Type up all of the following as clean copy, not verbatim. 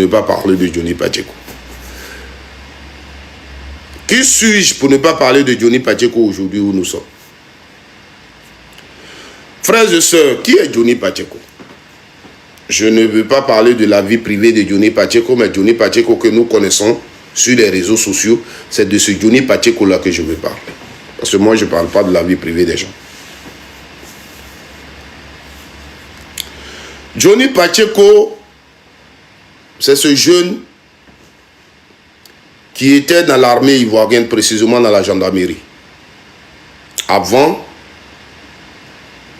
ne pas parler de Johnny Pacheco? Qui suis-je pour ne pas parler de Johnny Pacheco aujourd'hui où nous sommes? Frères et sœurs, qui est Johnny Pacheco? Je ne veux pas parler de la vie privée de Johnny Pacheco, mais Johnny Pacheco que nous connaissons sur les réseaux sociaux, c'est de ce Johnny Pacheco-là que je veux parler. Parce que moi, je ne parle pas de la vie privée des gens. Johnny Pacheco, c'est ce jeune qui était dans l'armée ivoirienne, précisément dans la gendarmerie, avant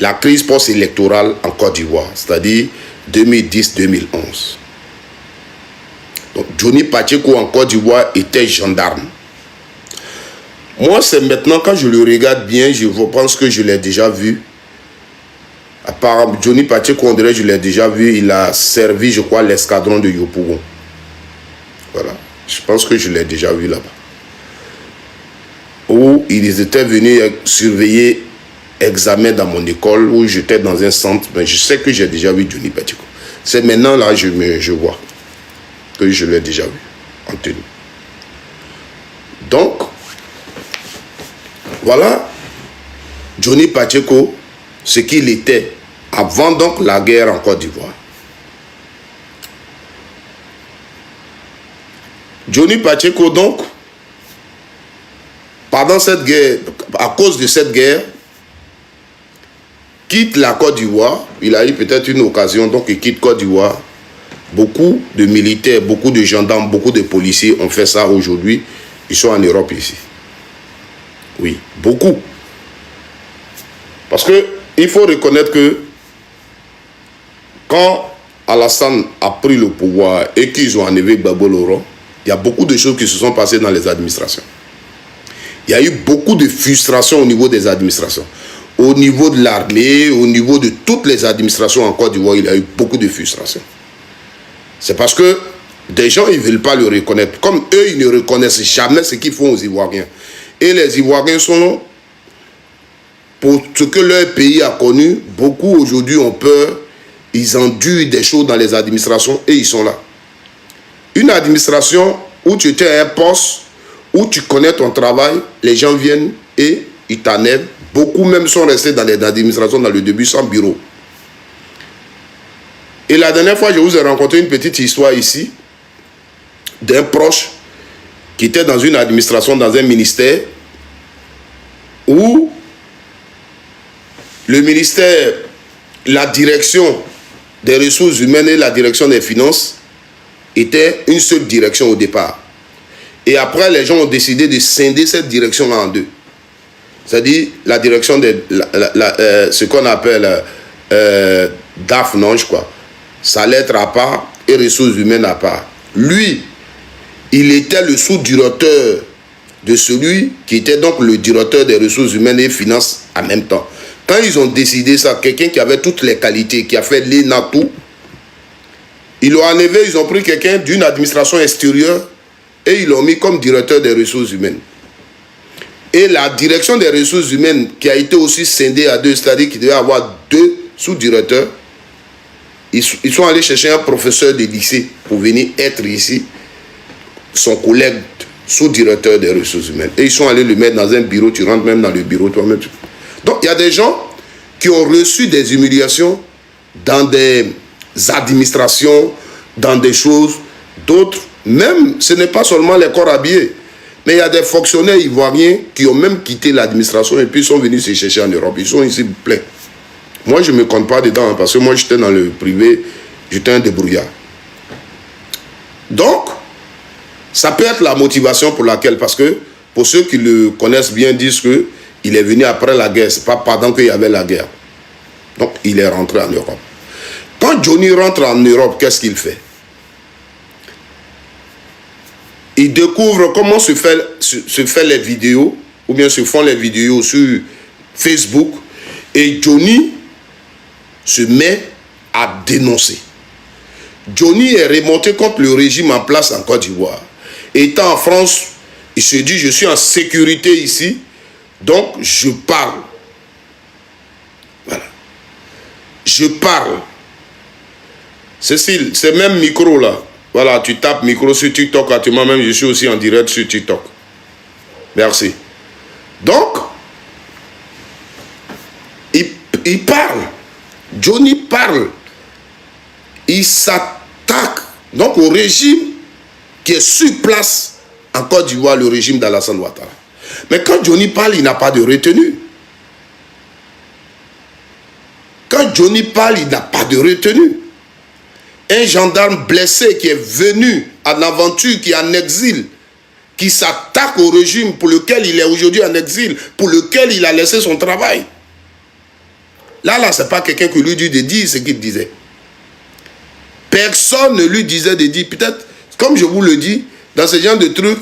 la crise post-électorale en Côte d'Ivoire, c'est-à-dire 2010-2011. Donc Johnny Pacheco en Côte d'Ivoire était gendarme. Moi, c'est maintenant, quand je le regarde bien, je pense que je l'ai déjà vu. À part Johnny Pacheco, on dirait que je l'ai déjà vu. Il a servi, je crois, l'escadron de Yopougon. Voilà. Je pense que je l'ai déjà vu là-bas. Où ils étaient venus surveiller examen dans mon école, où j'étais dans un centre. Mais je sais que j'ai déjà vu Johnny Pacheco. C'est maintenant, là, je vois que je l'ai déjà vu en tenue. Donc, voilà Johnny Pacheco, ce qu'il était avant donc la guerre en Côte d'Ivoire. Johnny Pacheco donc, pendant cette guerre, à cause de cette guerre, quitte la Côte d'Ivoire. Il a eu peut-être une occasion, donc il quitte Côte d'Ivoire. Beaucoup de militaires, beaucoup de gendarmes, beaucoup de policiers ont fait ça aujourd'hui. Ils sont en Europe ici. Oui, beaucoup. Parce que il faut reconnaître que quand Alassane a pris le pouvoir et qu'ils ont enlevé Gbagbo Laurent, il y a beaucoup de choses qui se sont passées dans les administrations. Il y a eu beaucoup de frustration au niveau des administrations. Au niveau de l'armée, au niveau de toutes les administrations en Côte d'Ivoire, il y a eu beaucoup de frustration. C'est parce que des gens, ils ne veulent pas le reconnaître. Comme eux, ils ne reconnaissent jamais ce qu'ils font aux Ivoiriens. Et les Ivoiriens sont, pour ce que leur pays a connu, beaucoup aujourd'hui ont peur. Ils endurent des choses dans les administrations et ils sont là. Une administration où tu étais à un poste, où tu connais ton travail, les gens viennent et ils t'enlèvent. Beaucoup même sont restés dans les administrations dans le début sans bureau. Et la dernière fois, je vous ai rencontré une petite histoire ici d'un proche qui était dans une administration, dans un ministère, où le ministère, la direction des ressources humaines et la direction des finances était une seule direction au départ. Et après, les gens ont décidé de scinder cette direction-là en deux. C'est-à-dire la direction de ce qu'on appelle DAF, non, je crois. Salaire à part et ressources humaines à part. Lui, il était le sous-directeur de celui qui était donc le directeur des ressources humaines et finances en même temps. Quand ils ont décidé ça, quelqu'un qui avait toutes les qualités, qui a fait l'ENA, tout, ils l'ont enlevé, ils ont pris quelqu'un d'une administration extérieure et ils l'ont mis comme directeur des ressources humaines. Et la direction des ressources humaines qui a été aussi scindée à deux, c'est-à-dire qu'il devait avoir deux sous-directeurs, ils sont allés chercher un professeur de lycée pour venir être ici, son collègue sous-directeur des ressources humaines. Et ils sont allés le mettre dans un bureau, tu rentres même dans le bureau toi-même. Donc il y a des gens qui ont reçu des humiliations dans des administrations, dans des choses, d'autres, même ce n'est pas seulement les corps habillés, mais il y a des fonctionnaires ivoiriens qui ont même quitté l'administration et puis sont venus se chercher en Europe. Ils sont ici pleins. Moi, je ne me compte pas dedans parce que moi, j'étais dans le privé, j'étais un débrouillard. Donc, ça peut être la motivation pour laquelle, parce que pour ceux qui le connaissent bien, disent qu'il est venu après la guerre, ce n'est pas pendant qu'il y avait la guerre. Donc, il est rentré en Europe. Quand Johnny rentre en Europe, qu'est-ce qu'il fait? Il découvre comment se fait les vidéos, ou bien se font les vidéos sur Facebook, et Johnny se met à dénoncer. Johnny est remonté contre le régime en place en Côte d'Ivoire. Étant en France, il se dit, je suis en sécurité ici, donc je parle. Voilà. Je parle. Cécile, ce même micro-là, Voilà, tu tapes micro sur TikTok. Actuellement même, je suis aussi en direct sur TikTok. Merci. Donc, il parle. Johnny parle. Il s'attaque donc au régime qui est sur place en Côte d'Ivoire, le régime d'Alassane Ouattara. Mais quand Johnny parle, il n'a pas de retenue. Quand Johnny parle, il n'a pas de retenue. Un gendarme blessé qui est venu en aventure, qui est en exil, qui s'attaque au régime pour lequel il est aujourd'hui en exil, pour lequel il a laissé son travail. Là, ce n'est pas quelqu'un qui lui dit de dire ce qu'il disait. Personne ne lui disait de dire. Peut-être, comme je vous le dis, dans ce genre de trucs,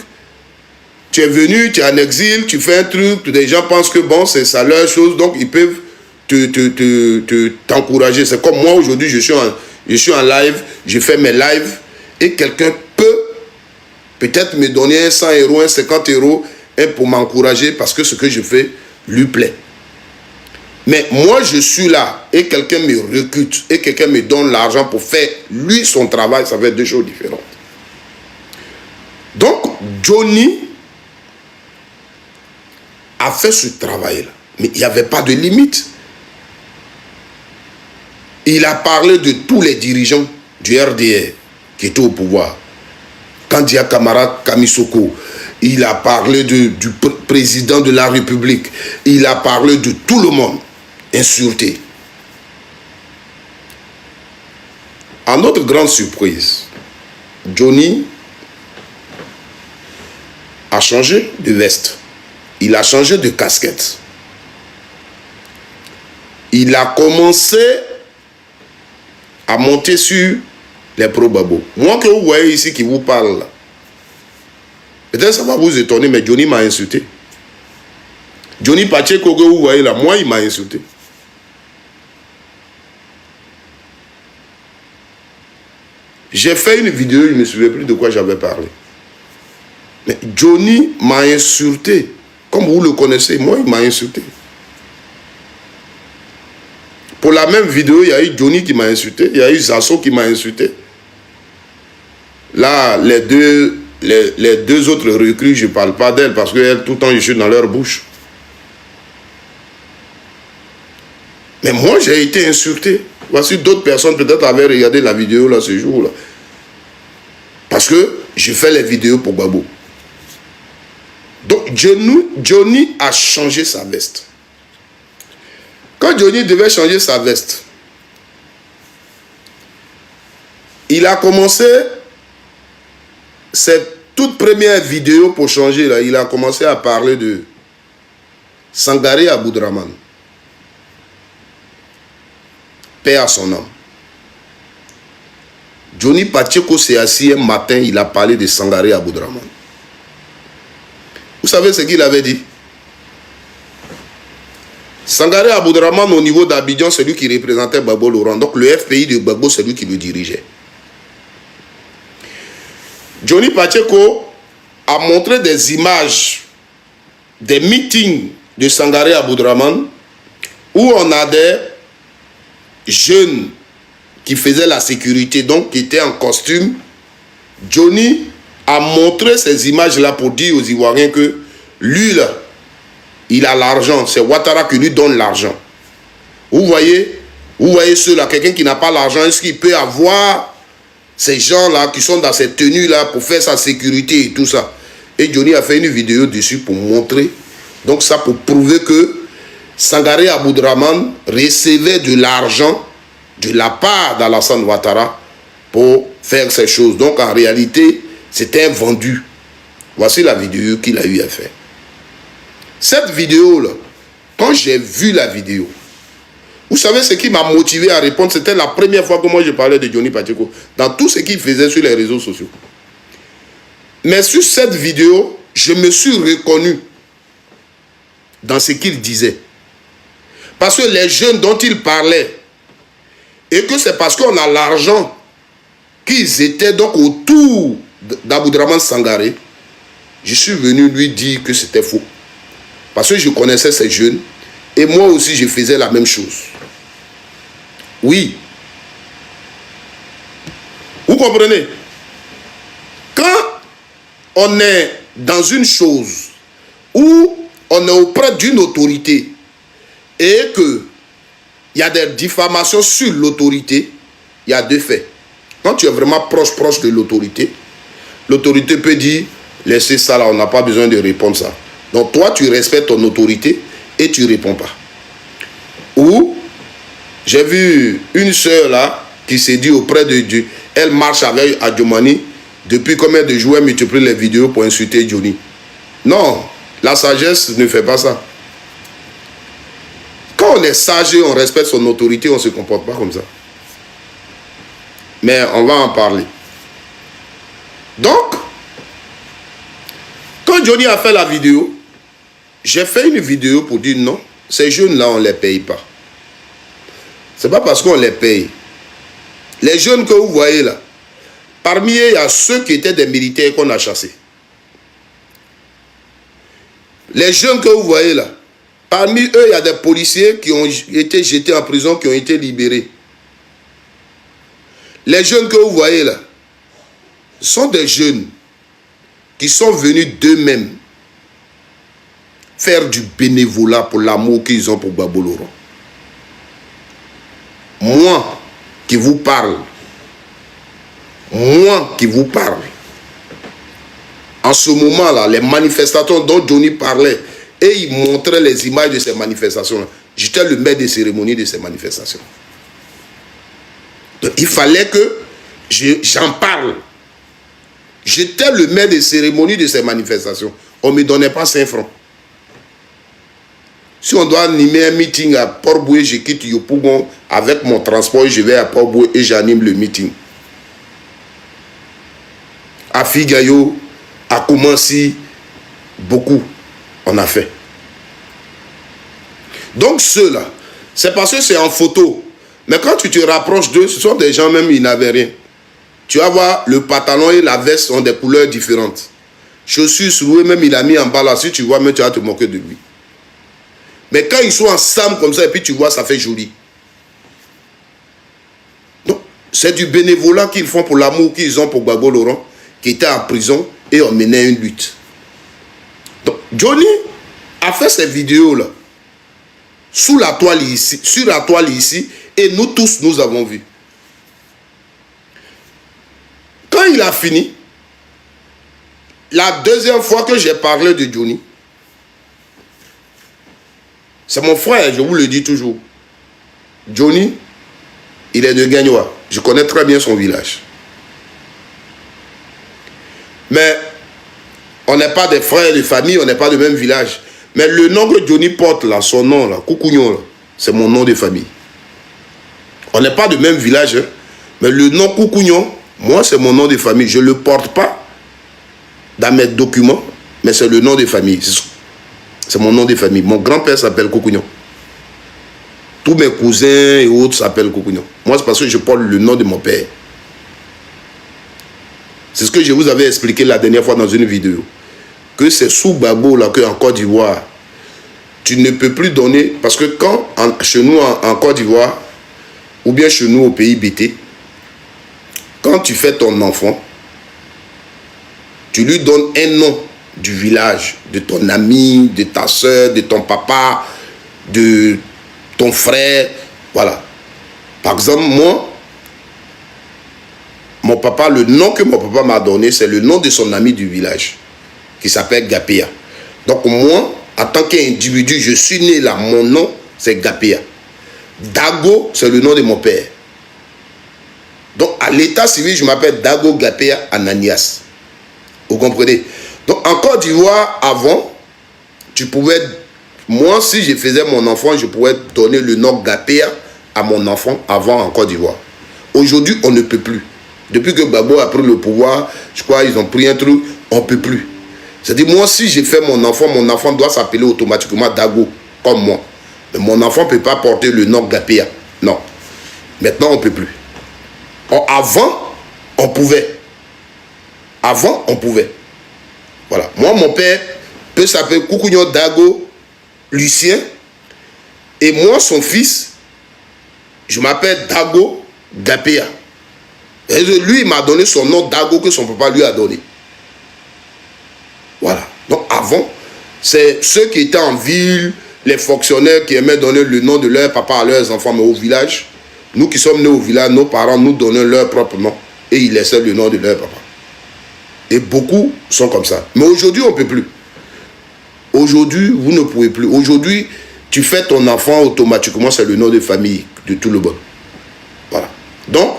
tu es venu, tu es en exil, tu fais un truc, les gens pensent que bon, c'est ça leur chose, donc ils peuvent t'encourager. C'est comme moi aujourd'hui, je suis en live, je fais mes lives, et quelqu'un peut peut-être me donner un 100 euros, un 50 euros, pour m'encourager parce que ce que je fais lui plaît. Mais moi, je suis là et quelqu'un me recrute et quelqu'un me donne l'argent pour faire lui son travail, ça va être deux choses différentes. Donc, Johnny a fait ce travail-là, mais il n'y avait pas de limite. Il a parlé de tous les dirigeants du RDR qui étaient au pouvoir. Kandia Kamara Kamisoko, il a parlé du président de la République, il a parlé de tout le monde, insulté. À notre grande surprise, Johnny a changé de veste, il a changé de casquette. Il a commencé à monter sur les pro-babos. Moi que vous voyez ici qui vous parle là, peut-être ça va vous étonner, mais Johnny m'a insulté. Johnny Pacheco que vous voyez là, moi il m'a insulté. J'ai fait une vidéo, je ne me souviens plus de quoi j'avais parlé. Mais Johnny m'a insulté. Comme vous le connaissez, moi il m'a insulté. Pour la même vidéo, il y a eu Johnny qui m'a insulté, il y a eu Zasso qui m'a insulté. Là, les deux autres recrues, je ne parle pas d'elles parce que tout le temps, je suis dans leur bouche. Mais moi, j'ai été insulté. Voici d'autres personnes peut-être avaient regardé la vidéo là, ce jour-là. Parce que je fais les vidéos pour Babo. Donc, Johnny a changé sa veste. Quand Johnny devait changer sa veste, il a commencé cette toute première vidéo pour changer. Là, il a commencé à parler de Sangaré Aboudraman. Paix à son âme. Johnny Pacheco s'est assis un matin, il a parlé de Sangaré Aboudraman. Vous savez ce qu'il avait dit? Sangaré Aboudraman, au niveau d'Abidjan, c'est lui qui représentait Gbagbo Laurent. Donc le FPI de Gbagbo, c'est lui qui le dirigeait. Johnny Pacheco a montré des images des meetings de Sangaré Aboudraman où on a des jeunes qui faisaient la sécurité, donc qui étaient en costume. Johnny a montré ces images-là pour dire aux Ivoiriens que lui, là, il a l'argent, c'est Ouattara qui lui donne l'argent. Vous voyez ceux-là, quelqu'un qui n'a pas l'argent, est-ce qu'il peut avoir ces gens-là qui sont dans cette tenue-là pour faire sa sécurité et tout ça? Et Johnny a fait une vidéo dessus pour montrer, donc ça pour prouver que Sangaré Aboudraman recevait de l'argent de la part d'Alassane Ouattara pour faire ces choses. Donc en réalité, c'était un vendu. Voici la vidéo qu'il a eu à faire. Cette vidéo-là, quand j'ai vu la vidéo, vous savez ce qui m'a motivé à répondre, c'était la première fois que moi je parlais de Johnny Pacheco, dans tout ce qu'il faisait sur les réseaux sociaux. Mais sur cette vidéo, je me suis reconnu dans ce qu'il disait. Parce que les jeunes dont il parlait, et que c'est parce qu'on a l'argent qu'ils étaient donc autour d'Aboudraman Sangaré, je suis venu lui dire que c'était faux. Parce que je connaissais ces jeunes et moi aussi je faisais la même chose. Oui. Vous comprenez? on est dans une chose où on est auprès d'une autorité et que il y a des diffamations sur l'autorité, il y a deux faits. Quand tu es vraiment proche de l'autorité, l'autorité peut dire, laissez ça là, on n'a pas besoin de répondre ça. Donc toi, tu respectes ton autorité et tu ne réponds pas. Ou, j'ai vu une sœur là, qui s'est dit auprès de Dieu, elle marche avec Adjomani, depuis combien de jours elle multiplie les vidéos pour insulter Johnny. Non, la sagesse ne fait pas ça. Quand on est sage et on respecte son autorité, on ne se comporte pas comme ça. Mais on va en parler. Donc, quand Johnny a fait la vidéo, j'ai fait une vidéo pour dire non, ces jeunes-là, on ne les paye pas. Ce n'est pas parce qu'on les paye. Les jeunes que vous voyez là, parmi eux, il y a ceux qui étaient des militaires qu'on a chassés. Les jeunes que vous voyez là, parmi eux, il y a des policiers qui ont été jetés en prison, qui ont été libérés. Les jeunes que vous voyez là, sont des jeunes qui sont venus d'eux-mêmes faire du bénévolat pour l'amour qu'ils ont pour Gbagbo Laurent. Moi qui vous parle, en ce moment-là, les manifestations dont Johnny parlait, et il montrait les images de ces manifestations-là, j'étais le maître des cérémonies de ces manifestations. Donc, il fallait que j'en parle. J'étais le maître des cérémonies de ces manifestations. On ne me donnait pas 5 francs. Si on doit animer un meeting à Port-Boué, je quitte Yopougon avec mon transport, je vais à Port-Boué et j'anime le meeting. À Figayo, à Koumansi, beaucoup, on a fait. Donc ceux-là, c'est parce que c'est en photo. Mais quand tu te rapproches d'eux, ce sont des gens même, ils n'avaient rien. Tu vas voir, le pantalon et la veste ont des couleurs différentes. Chaussures souées, même il a mis en bas là. Si tu vois, même tu vas te moquer de lui. Mais quand ils sont ensemble comme ça, et puis tu vois, ça fait joli. Donc, c'est du bénévolat qu'ils font pour l'amour qu'ils ont pour Gbagbo Laurent, qui était en prison, et on menait une lutte. Donc, Johnny a fait ces vidéos-là, sous la toile ici, sur la toile ici, et nous tous, nous avons vu. Quand il a fini, la deuxième fois que j'ai parlé de Johnny, c'est mon frère, je vous le dis toujours. Johnny, il est de Gagnoa. Je connais très bien son village. Mais on n'est pas des frères de famille, on n'est pas du même village. Mais le nom que Johnny porte là, son nom là, Koukounion, c'est mon nom de famille. On n'est pas du même village, hein, mais le nom Koukounion, moi c'est mon nom de famille. Je ne le porte pas dans mes documents, mais c'est le nom de famille. C'est mon nom de famille. Mon grand-père s'appelle Koukounion. Tous mes cousins et autres s'appellent Koukounion. Moi, c'est parce que je porte le nom de mon père. C'est ce que je vous avais expliqué la dernière fois dans une vidéo. Que c'est sous Gbagbo, là, qu'en Côte d'Ivoire, tu ne peux plus donner... Parce que quand, chez nous, en Côte d'Ivoire, ou bien chez nous, au pays BT, quand tu fais ton enfant, tu lui donnes un nom du village, de ton ami, de ta soeur, de ton papa, de ton frère, voilà. Par exemple, moi, mon papa, le nom que mon papa m'a donné, c'est le nom de son ami du village, qui s'appelle Gapéa. Donc moi, en tant qu'individu, je suis né là, mon nom, c'est Gapéa. Dago, c'est le nom de mon père. Donc à l'état civil, je m'appelle Dago Gapéa Ananias. Vous comprenez? Donc en Côte d'Ivoire, avant, tu pouvais, moi si je faisais mon enfant, je pouvais donner le nom Gapéa à mon enfant avant en Côte d'Ivoire. Aujourd'hui, on ne peut plus. Depuis que Gbagbo a pris le pouvoir, je crois qu'ils ont pris un truc, on ne peut plus. C'est-à-dire, moi si j'ai fait mon enfant doit s'appeler automatiquement Dago, comme moi. Mais mon enfant ne peut pas porter le nom Gapéa. Non. Maintenant, on ne peut plus. Avant, on pouvait. Avant, on pouvait. Voilà. Moi, mon père peut s'appeler Koukounion Dago Lucien. Et moi, son fils, je m'appelle Dago Gapéa. Et lui, il m'a donné son nom Dago que son papa lui a donné. Voilà. Donc avant, c'est ceux qui étaient en ville, les fonctionnaires qui aimaient donner le nom de leur papa à leurs enfants, mais au village, nous qui sommes nés au village, nos parents nous donnaient leur propre nom et ils laissaient le nom de leur papa. Et beaucoup sont comme ça. Mais aujourd'hui, on ne peut plus. Aujourd'hui, vous ne pouvez plus. Aujourd'hui, tu fais ton enfant automatiquement, c'est le nom de famille de tout le monde. Voilà. Donc,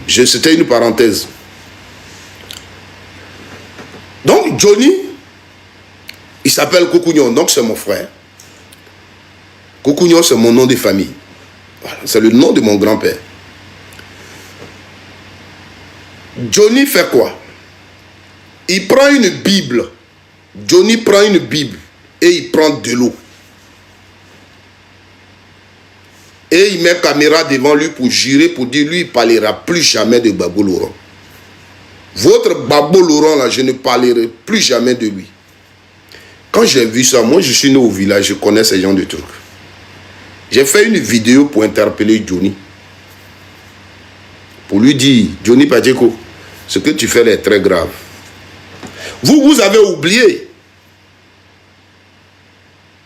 c'était une parenthèse. Donc, Johnny, il s'appelle Kokounion, donc c'est mon frère. Kokounion, c'est mon nom de famille. Voilà, c'est le nom de mon grand-père. Johnny fait quoi? Il prend une Bible. Johnny prend une Bible et il prend de l'eau. Et il met caméra devant lui pour jurer, pour dire, lui, il ne parlera plus jamais de Gbagbo Laurent. Votre Gbagbo Laurent, là, je ne parlerai plus jamais de lui. Quand j'ai vu ça, moi, je suis né au village, je connais ces gens de trucs. J'ai fait une vidéo pour interpeller Johnny. Pour lui dire, Johnny Pacheco, ce que tu fais est très grave. Vous avez oublié.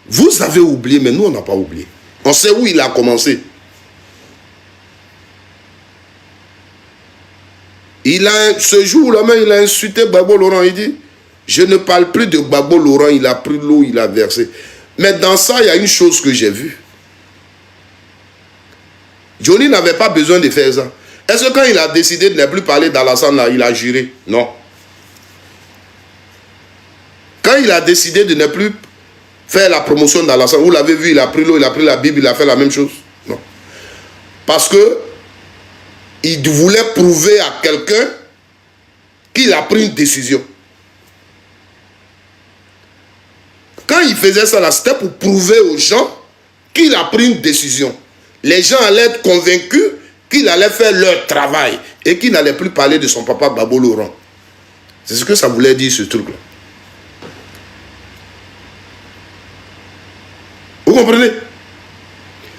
Vous avez oublié, mais nous, on n'a pas oublié. On sait où il a commencé. Ce jour-là même, il a insulté Gbagbo Laurent. Il dit, je ne parle plus de Gbagbo Laurent. Il a pris l'eau, il a versé. Mais dans ça, il y a une chose que j'ai vue. Johnny n'avait pas besoin de faire ça. Est-ce que quand il a décidé de ne plus parler d'Alassane, il a juré? Non. Quand il a décidé de ne plus faire la promotion d'Alassane, vous l'avez vu, il a pris l'eau, il a pris la Bible, il a fait la même chose? Non. Parce que il voulait prouver à quelqu'un qu'il a pris une décision. Quand il faisait ça, c'était pour prouver aux gens qu'il a pris une décision. Les gens allaient être convaincus qu'il allait faire leur travail et qu'il n'allait plus parler de son papa Gbagbo Laurent. C'est ce que ça voulait dire, ce truc-là. Vous comprenez?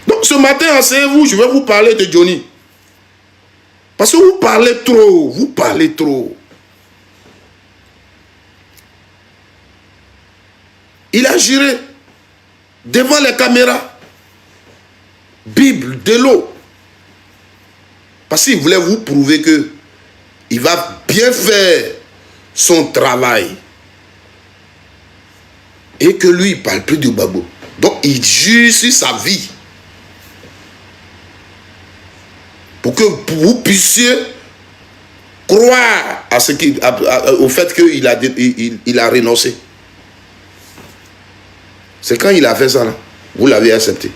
Donc ce matin, asseyez-vous, je vais vous parler de Johnny. Parce que vous parlez trop, vous parlez trop. Il a juré devant les caméras. Bible, de l'eau. Parce qu'il voulait vous prouver que il va bien faire son travail. Et que lui, il ne parle plus de Gbagbo. Donc, il jure sur sa vie. Pour que vous puissiez croire à ce au fait qu'il a renoncé. C'est quand il a fait ça, là, vous l'avez accepté.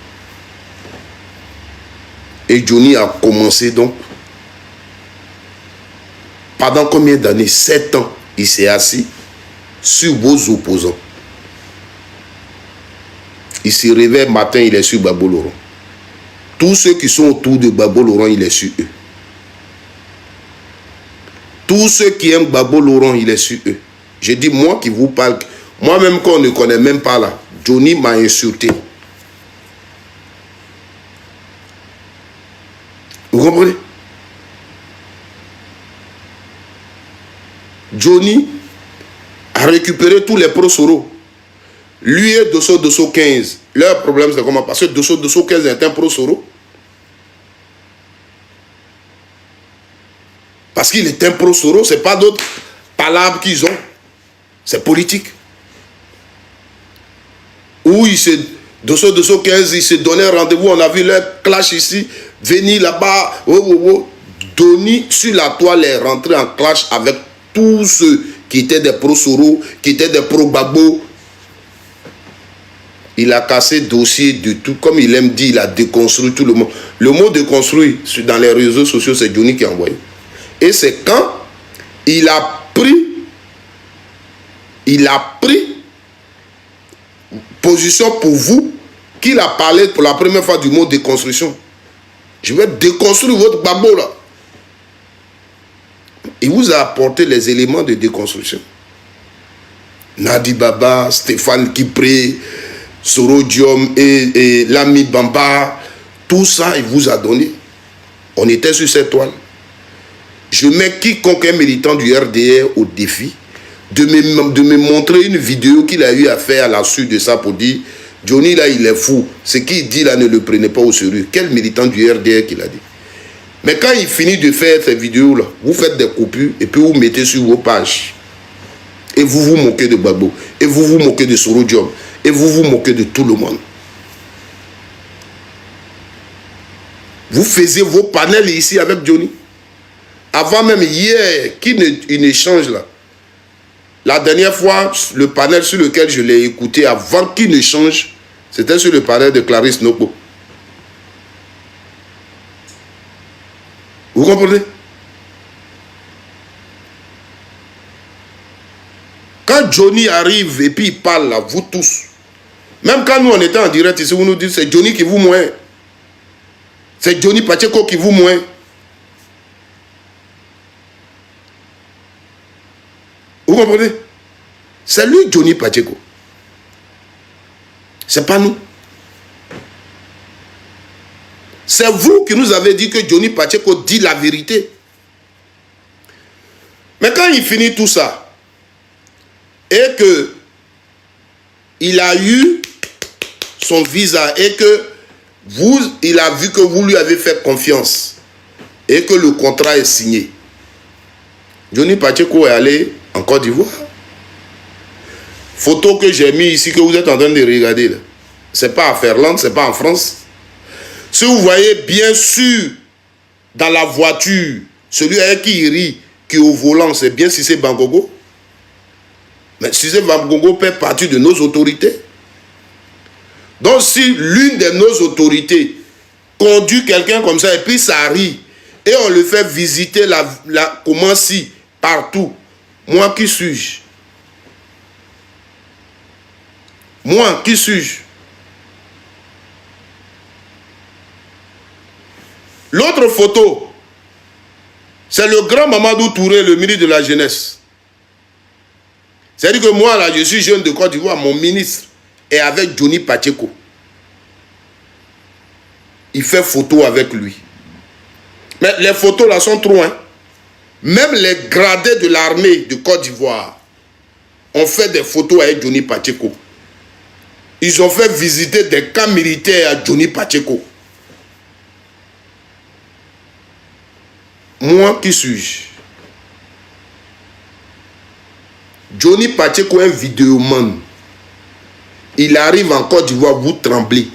Et Johnny a commencé donc, pendant combien d'années? 7 ans, il s'est assis sur vos opposants. Il se réveille matin, il est sur Gbagbo Laurent. Tous ceux qui sont autour de Gbagbo Laurent, il est sur eux. Tous ceux qui aiment Gbagbo Laurent, il est sur eux. Je dis, moi qui vous parle, moi-même qu'on ne connaît même pas là, Johnny m'a insulté. Vous comprenez? Johnny a récupéré tous les pro-Soro. Lui et Dosso 15. Leur problème, c'est comment? Parce que Dosso 15 est un pro-Soro. Parce qu'il est un pro-Soro, ce n'est pas d'autres palabres qu'ils ont. C'est politique. Où Dosso 15, ils se donnaient rendez-vous. On a vu leur clash ici. Venir là-bas. Johnny sur la toile est rentré en clash avec tous ceux qui étaient des pro-Soro, qui étaient des pro-Gbagbo. Il a cassé dossier de tout. Comme il aime dire, il a déconstruit tout le monde. Le mot déconstruit dans les réseaux sociaux, c'est Johnny qui a envoyé. Et c'est quand il a pris position pour vous qu'il a parlé pour la première fois du mot déconstruction. Je vais déconstruire votre Gbagbo là. Il vous a apporté les éléments de déconstruction. Nadi Baba, Stéphane Kipré, Sorodium et Lami Bamba, tout ça il vous a donné. On était sur cette toile. Je mets quiconque est militant du RDR au défi de me montrer une vidéo qu'il a eu à faire à la suite de ça pour dire Johnny là il est fou, ce qu'il dit là ne le prenez pas au sérieux. Quel militant du RDR qu'il a dit. Mais quand il finit de faire ces vidéos là, vous faites des coupures et puis vous mettez sur vos pages. Et vous vous moquez de Gbagbo, et vous vous moquez de Soro Diom, et vous vous moquez de tout le monde. Vous faisiez vos panels ici avec Johnny. Avant même hier, qu'il échange là. La dernière fois, le panel sur lequel je l'ai écouté avant qu'il ne change, c'était sur le panel de Clarisse Noko. Vous comprenez? Quand Johnny arrive et puis il parle là, vous tous, même quand nous on était en direct ici, vous nous dites c'est Johnny qui vous moint. C'est Johnny Pacheco qui vous moint. Vous comprenez? C'est lui Johnny Pacheco. C'est pas nous. C'est vous qui nous avez dit que Johnny Pacheco dit la vérité. Mais quand il finit tout ça, et que il a eu son visa, et que il a vu que vous lui avez fait confiance, et que le contrat est signé, Johnny Pacheco est allé en Côte d'Ivoire. Photo que j'ai mis ici, que vous êtes en train de regarder. Ce n'est pas à Ferland, ce n'est pas en France. Si vous voyez bien sûr dans la voiture, celui avec qui il rit, qui est au volant, c'est bien si c'est Bangogo. Mais si c'est Bangogo fait partie de nos autorités. Donc si l'une de nos autorités conduit quelqu'un comme ça et puis ça rit, et on le fait visiter comment si, partout, moi qui suis-je? Moi qui suis-je? L'autre photo, c'est le grand Mamadou Touré, le ministre de la Jeunesse. C'est-à-dire que moi, là, je suis jeune de Côte d'Ivoire, mon ministre est avec Johnny Pacheco. Il fait photo avec lui. Mais les photos là sont trop, hein. Même les gradés de l'armée de Côte d'Ivoire ont fait des photos avec Johnny Pacheco. Ils ont fait visiter des camps militaires à Johnny Pacheco. Moi, qui suis-je? Johnny Pacheco est un vidéoman. Il arrive en Côte d'Ivoire, vous tremblez.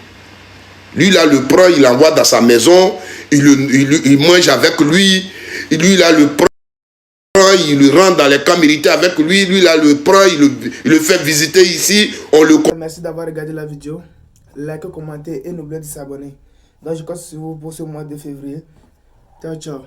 Lui, là, le prend, il l'envoie dans sa maison, il mange avec lui. Lui, là, le prend, il le rentre dans les camps militaires avec lui. Lui, là, le prend, il le fait visiter ici. Merci d'avoir regardé la vidéo. Likez, commentez et n'oubliez pas de s'abonner. Donc, je compte sur vous pour ce mois de février. Ciao, ciao.